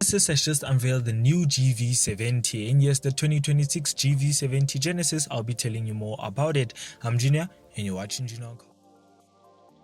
Genesis has just unveiled the new GV70, and yes, the 2026 GV70 Genesis. I'll be telling you more about it. I'm Junior, and you're watching Junior.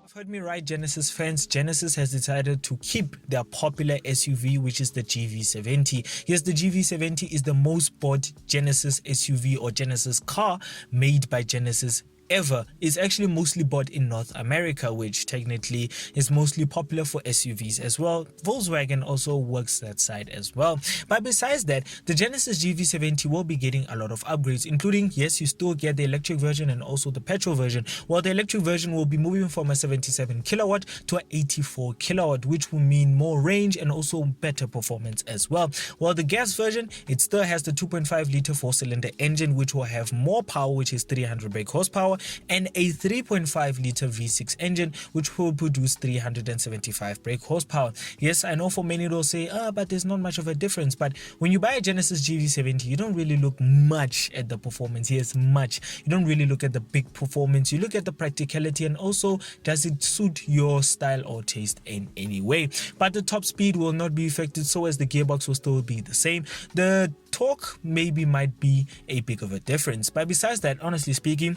You've heard me right, Genesis fans. Genesis has decided to keep their popular SUV, which is the GV70. Yes, the GV70 is the most bought Genesis SUV or Genesis car made by Genesis ever. Is actually mostly bought in North America, which technically is mostly popular for SUVs as well. Volkswagen also works that side as well. But besides that, the Genesis GV70 will be getting a lot of upgrades, including, yes, you still get the electric version and also the petrol version. While the electric version will be moving from a 77 kilowatt to an 84 kilowatt, which will mean more range and also better performance as well. While the gas version, it still has the 2.5 liter 4-cylinder engine, which will have more power, which is 300 brake horsepower, and a 3.5 liter V6 engine, which will produce 375 brake horsepower. Yes, I know for many they'll say, but there's not much of a difference. But when you buy a Genesis GV70, you don't really look much at the performance. Yes, much. You don't really look at the big performance. You look at the practicality and also does it suit your style or taste in any way. But the top speed will not be affected, so as the gearbox will still be the same. The torque maybe might be a big of a difference. But besides that, honestly speaking,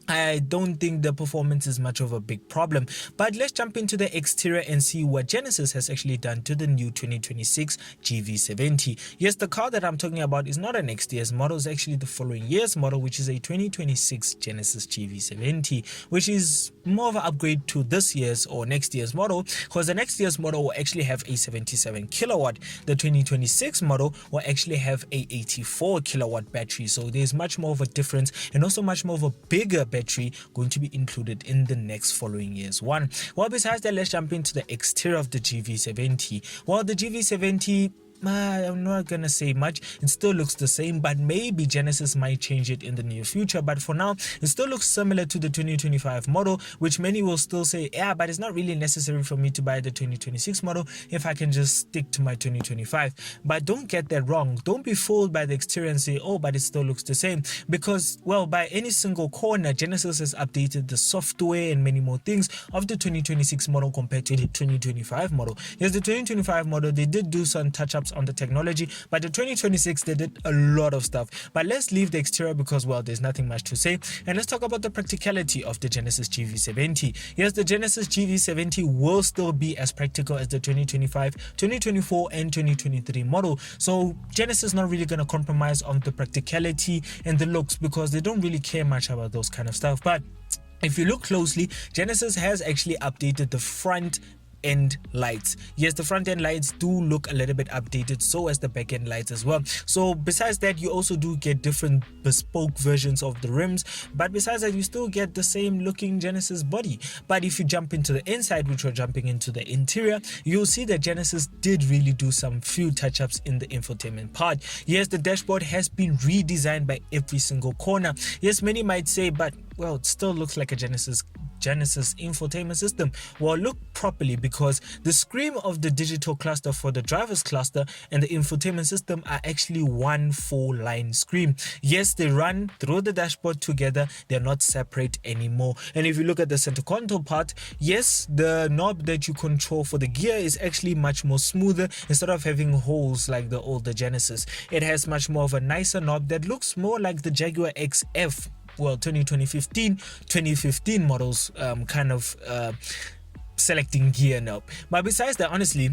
I don't think the performance is much of a big problem. But let's jump into the exterior and see what Genesis has actually done to the new 2026 GV70. Yes, the car that I'm talking about is not an next year's model, it's actually the following year's model, which is a 2026 Genesis GV70, which is more of an upgrade to this year's or next year's model, because the next year's model will actually have a 77 kilowatt. The 2026 model will actually have a 84 kilowatt battery. So there's much more of a difference and also much more of a bigger battery going to be included in the next following year's one. Well, besides that, let's jump into the exterior of the GV70. Well, the GV70, I'm not gonna say much. It still looks the same, but maybe Genesis might change it in the near future. But for now, it still looks similar to the 2025 model, which many will still say, yeah, but it's not really necessary for me to buy the 2026 model if I can just stick to my 2025. But don't get that wrong. Don't be fooled by the exterior and say, oh, but it still looks the same. Because, well, by any single corner, Genesis has updated the software and many more things of the 2026 model compared to the 2025 model. Yes, the 2025 model, they did do some touch-ups on the technology, but the 2026 they did a lot of stuff. But let's leave the exterior because, well, there's nothing much to say, and let's talk about the practicality of the Genesis GV70. Yes, the Genesis GV70 will still be as practical as the 2025, 2024 and 2023 model. So Genesis is not really going to compromise on the practicality and the looks because they don't really care much about those kind of stuff. But if you look closely, Genesis has actually updated the front end lights. Yes, the front end lights do look a little bit updated, so as the back end lights as well. So besides that, you also do get different bespoke versions of the rims, but besides that, you still get the same looking Genesis body. But if you jump into the inside, which we're jumping into the interior, you'll see that Genesis did really do some few touch-ups in the infotainment part. Yes, the dashboard has been redesigned by every single corner. Yes, many might say, but well, it still looks like a Genesis infotainment system. Well, look properly, because the screen of the digital cluster for the driver's cluster and the infotainment system are actually one full line screen. Yes, they run through the dashboard together, they're not separate anymore. And if you look at the center console part, yes, the knob that you control for the gear is actually much more smoother. Instead of having holes like the older Genesis, it has much more of a nicer knob that looks more like the Jaguar XF, well, 2015 models kind of selecting gear knob. But besides that, honestly,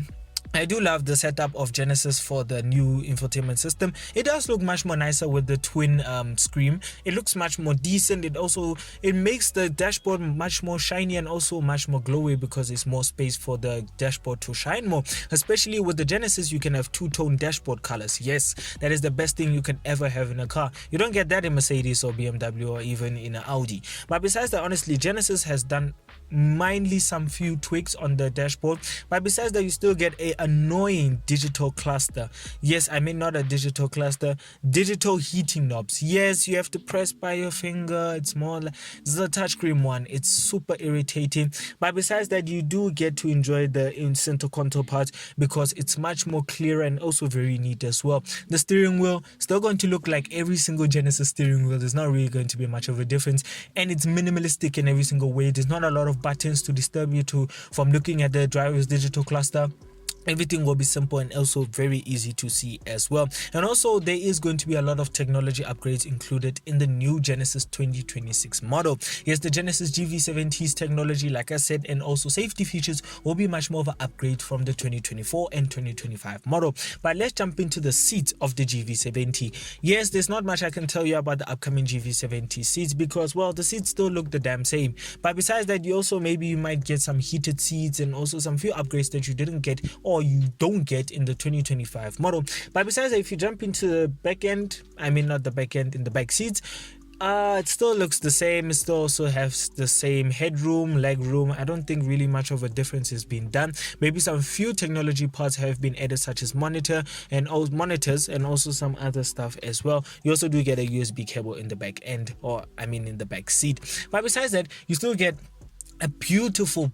I do love the setup of Genesis for the new infotainment system. It does look much more nicer with the twin screen. It looks much more decent. It makes the dashboard much more shiny and also much more glowy because there's more space for the dashboard to shine more. Especially with the Genesis, you can have two-tone dashboard colors. Yes, that is the best thing you can ever have in a car. You don't get that in Mercedes or BMW or even in an Audi. But besides that, honestly, Genesis has done mindly some few tweaks on the dashboard, but besides that, you still get a annoying digital cluster. Yes, I mean not a digital cluster, digital heating knobs. Yes, you have to press by your finger. It's more like the touchscreen one. It's super irritating. But besides that, you do get to enjoy the center console part because it's much more clear and also very neat as well. The steering wheel still going to look like every single Genesis steering wheel. There's not really going to be much of a difference, and it's minimalistic in every single way. There's not a lot of buttons to disturb you from looking at the driver's digital cluster. Everything will be simple and also very easy to see as well. And also there is going to be a lot of technology upgrades included in the new Genesis 2026 model. Yes, the Genesis GV70's technology, like I said, and also safety features will be much more of an upgrade from the 2024 and 2025 model. But let's jump into the seats of the GV70. Yes, there's not much I can tell you about the upcoming GV70 seats because, well, the seats still look the damn same. But besides that, you might get some heated seats and also some few upgrades that you didn't get or you don't get in the 2025 model. But besides that, if you jump into the back end, not the back end, in the back seats, it still looks the same. It still also has the same headroom, leg room. I don't think really much of a difference has been done. Maybe some few technology parts have been added, such as monitors and also some other stuff as well. You also do get a USB cable in the back end, in the back seat. But besides that, you still get a beautiful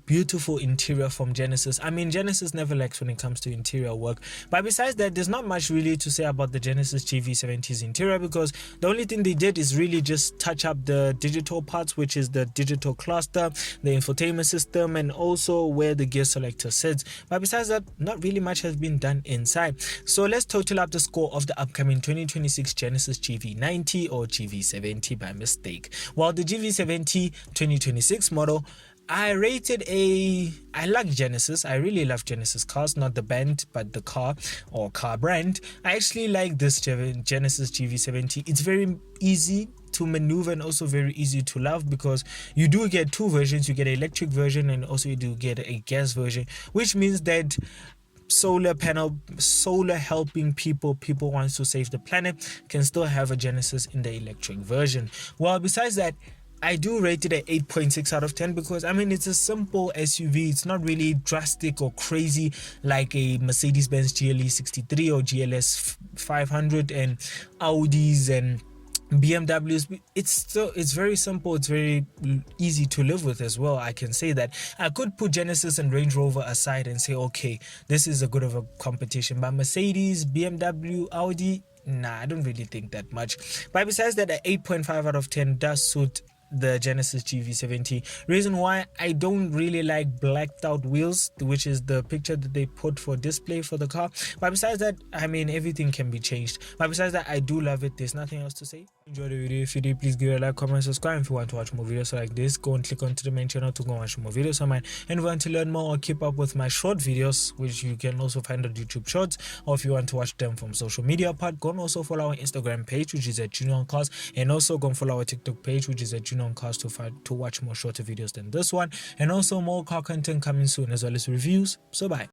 interior from Genesis. Genesis never lacks when it comes to interior work. But besides that, there's not much really to say about the Genesis GV70's interior because the only thing they did is really just touch up the digital parts, which is the digital cluster, the infotainment system, and also where the gear selector sits. But besides that, not really much has been done inside. So let's total up the score of the upcoming 2026 Genesis GV90 or GV70 by mistake. While the GV70 2026 model, I like Genesis. I really love Genesis cars, not the band, but the car or car brand. I actually like this Genesis GV70. It's very easy to maneuver and also very easy to love because you do get two versions. You get an electric version and also you do get a gas version, which means that solar helping people wants to save the planet can still have a Genesis in the electric version. Well, besides that, I do rate it at 8.6 out of 10 because it's a simple SUV. It's not really drastic or crazy like a Mercedes-Benz GLE 63 or GLS 500 and Audis and BMWs. It's very simple. It's very easy to live with as well. I can say that. I could put Genesis and Range Rover aside and say, okay, this is a good of a competition, but Mercedes, BMW, Audi, I don't really think that much. But besides that, an 8.5 out of 10 does suit the Genesis GV70. Reason why I don't really like blacked out wheels, which is the picture that they put for display for the car. But besides that, everything can be changed. But besides that, I do love it. There's nothing else to say. Enjoy the video. If you did, please give it a like, comment, subscribe. If you want to watch more videos like this, go and click onto the main channel to go watch more videos on mine. And if you want to learn more or keep up with my short videos, which you can also find on YouTube Shorts, or if you want to watch them from social media part, go and also follow our Instagram page, which is at Junior on Cars, and also go and follow our TikTok page, which is at Junior on Cars, to watch more shorter videos than this one, and also more car content coming soon, as well as reviews. So bye.